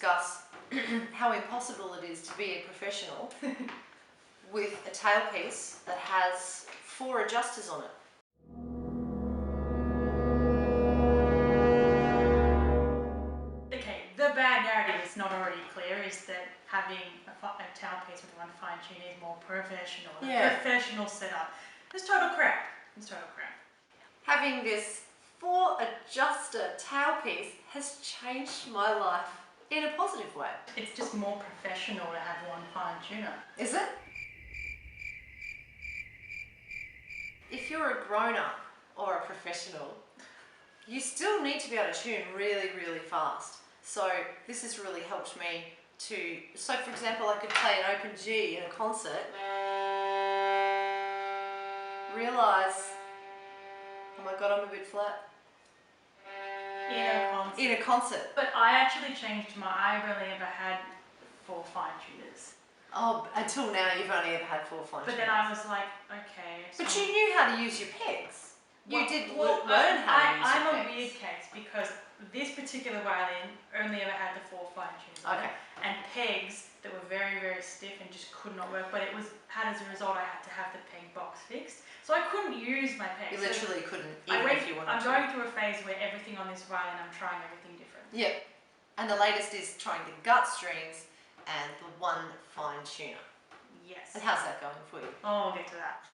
discuss how impossible it is to be a professional with a tailpiece that has 4 adjusters on it. Okay, the bad narrative is not already clear is that having a tailpiece with one fine tune is more professional. Yeah. A professional setup. It's total crap. It's total crap. Having this 4 adjuster tailpiece has changed my life in a positive way. It's just more professional to have one fine tuner. Is it? If you're a grown-up or a professional, you still need to be able to tune really, really fast. So this has really helped me to, so for example, I could play an open G in a concert, realise, oh my god, I'm a bit flat. In a concert. But I actually changed I've only ever had 4 fine tuners. Oh, until now you've only ever had 4 fine tuners. But then I was like, okay. But you knew how to use your pegs. You did learn how to use your pegs. I'm a weird case because this particular violin only ever had the 4 fine tuners. Okay. And pegs that were very, very stiff and just could not work. But it had as a result I had to have the peg box fixed. So I couldn't use my pegs. You literally couldn't, even if you wanted to. I'm going through a phase where everything on this violin, I'm trying everything different. Yep. And the latest is trying the gut strings and the 1 fine tuner. Yes. And how's that going for you? Oh, we'll get to that.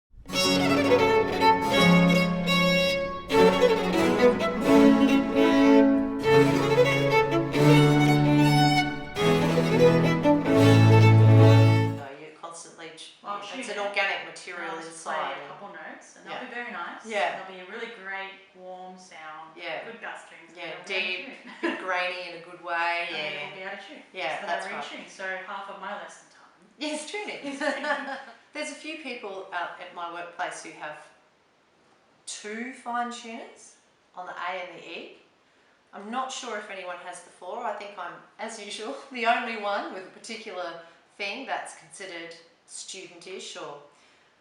You're constantly, Well, it's an organic material I'll just inside. play a couple notes and they'll be very nice. Yeah. They'll be a really great, warm sound. Yeah. Good gut strings. Yeah, They'll be deep, able to tune. grainy in a good way. And Yeah. they will be out of tune. Yeah, so that's they'll right. retune. So half of my lesson time. Yes, tuning. There's a few people at my workplace who have 2 fine tuners on the A and the E. I'm not sure if anyone has the 4. I think I'm, as usual, the only one with a particular thing that's considered studentish,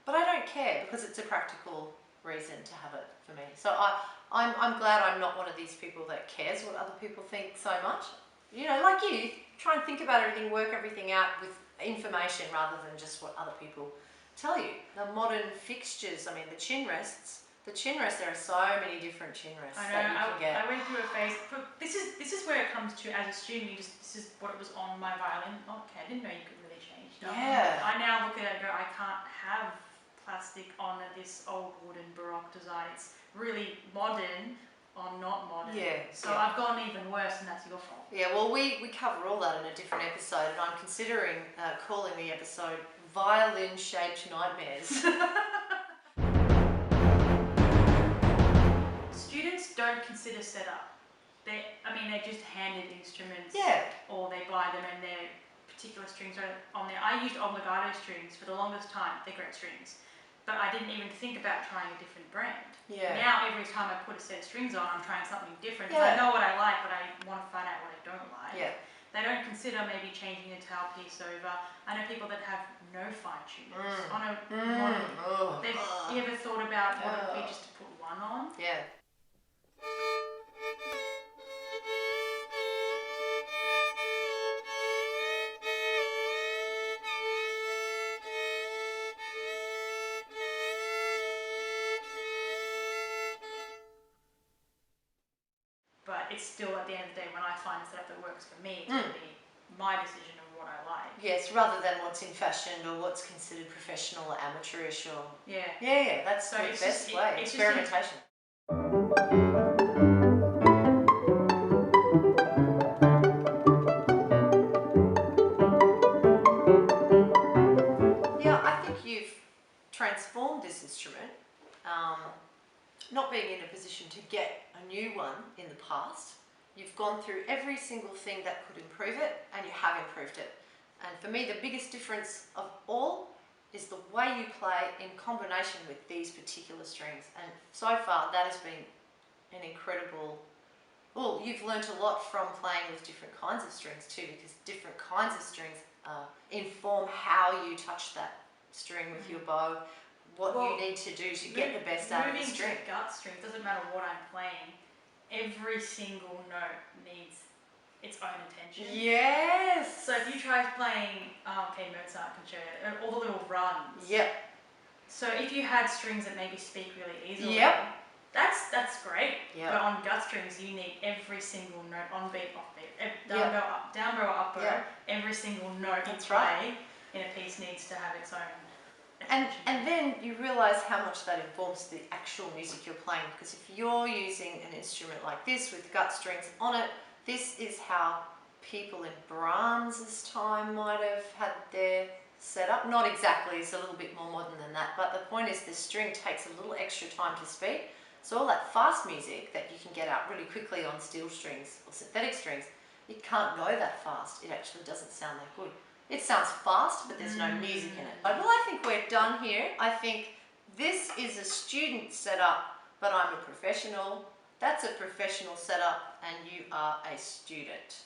but I don't care because it's a practical reason to have it for me. So I'm glad I'm not one of these people that cares what other people think so much. You know, like you try and think about everything, work everything out with information rather than just what other people tell you. The modern fixtures, I mean the chin rests, there are so many different chin rests I that you know. can get. I went through a phase. This is where it comes to as a student. This is what it was on my violin. Okay, I didn't know you could really change stuff. Yeah. I now look at it and go, I can't have plastic on this old wooden Baroque design. It's really modern or not modern. Yeah. So I've gone even worse, and that's your fault. Yeah, well, we cover all that in a different episode, and I'm considering calling the episode Violin-Shaped Nightmares. Students don't consider setup. They're just handed instruments. Yeah. Or they buy them and their particular strings are on there. I used obligato strings for the longest time. They're great strings. But I didn't even think about trying a different brand. Yeah. Now every time I put a set of strings on, I'm trying something different. Yeah. I know what I like, but I want to find out what I don't like. Yeah. They don't consider maybe changing a tailpiece over. I know people that have no fine tuners on a modern. You ever thought about what it would be just to put 1 on? Yeah. But it's still, at the end of the day, when I find a setup that works for me, it's going to be my decision of what I like. Yes, rather than what's in fashion or what's considered professional or amateurish or... Yeah. Yeah, that's So the it's best just- way. it's just Experimentation. Yeah, I think you've transformed this instrument. Not being in a position to get a new one in the past, you've gone through every single thing that could improve it, and you have improved it. And for me, the biggest difference of all is the way you play in combination with these particular strings. And so far, that has been an incredible... Well, you've learnt a lot from playing with different kinds of strings too, because different kinds of strings inform how you touch that string with your bow, what you need to do to get the best out of the string. Moving to gut strings, doesn't matter what I'm playing, every single note needs its own attention. Yes. So if you try playing, Mozart concerto, all the little runs. Yep. So if you had strings that maybe speak really easily, Yep. that's great. Yep. But on gut strings, you need every single note, on beat, off beat, down Yep. bow, up, down bow, up bow. Yep. Every single note That's you play right. in a piece needs to have its own And attention. then you realise how much that informs the actual music you're playing, because if you're using an instrument like this with gut strings on it, this is how people in Brahms's time might have had their setup. Not exactly, it's a little bit more modern than that, but the point is the string takes a little extra time to speak. So all that fast music that you can get out really quickly on steel strings or synthetic strings, it can't go that fast. It actually doesn't sound that good. It sounds fast, but there's no music in it. Well, I think we're done here. I think this is a student setup, but I'm a professional. That's a professional setup, and you are a student.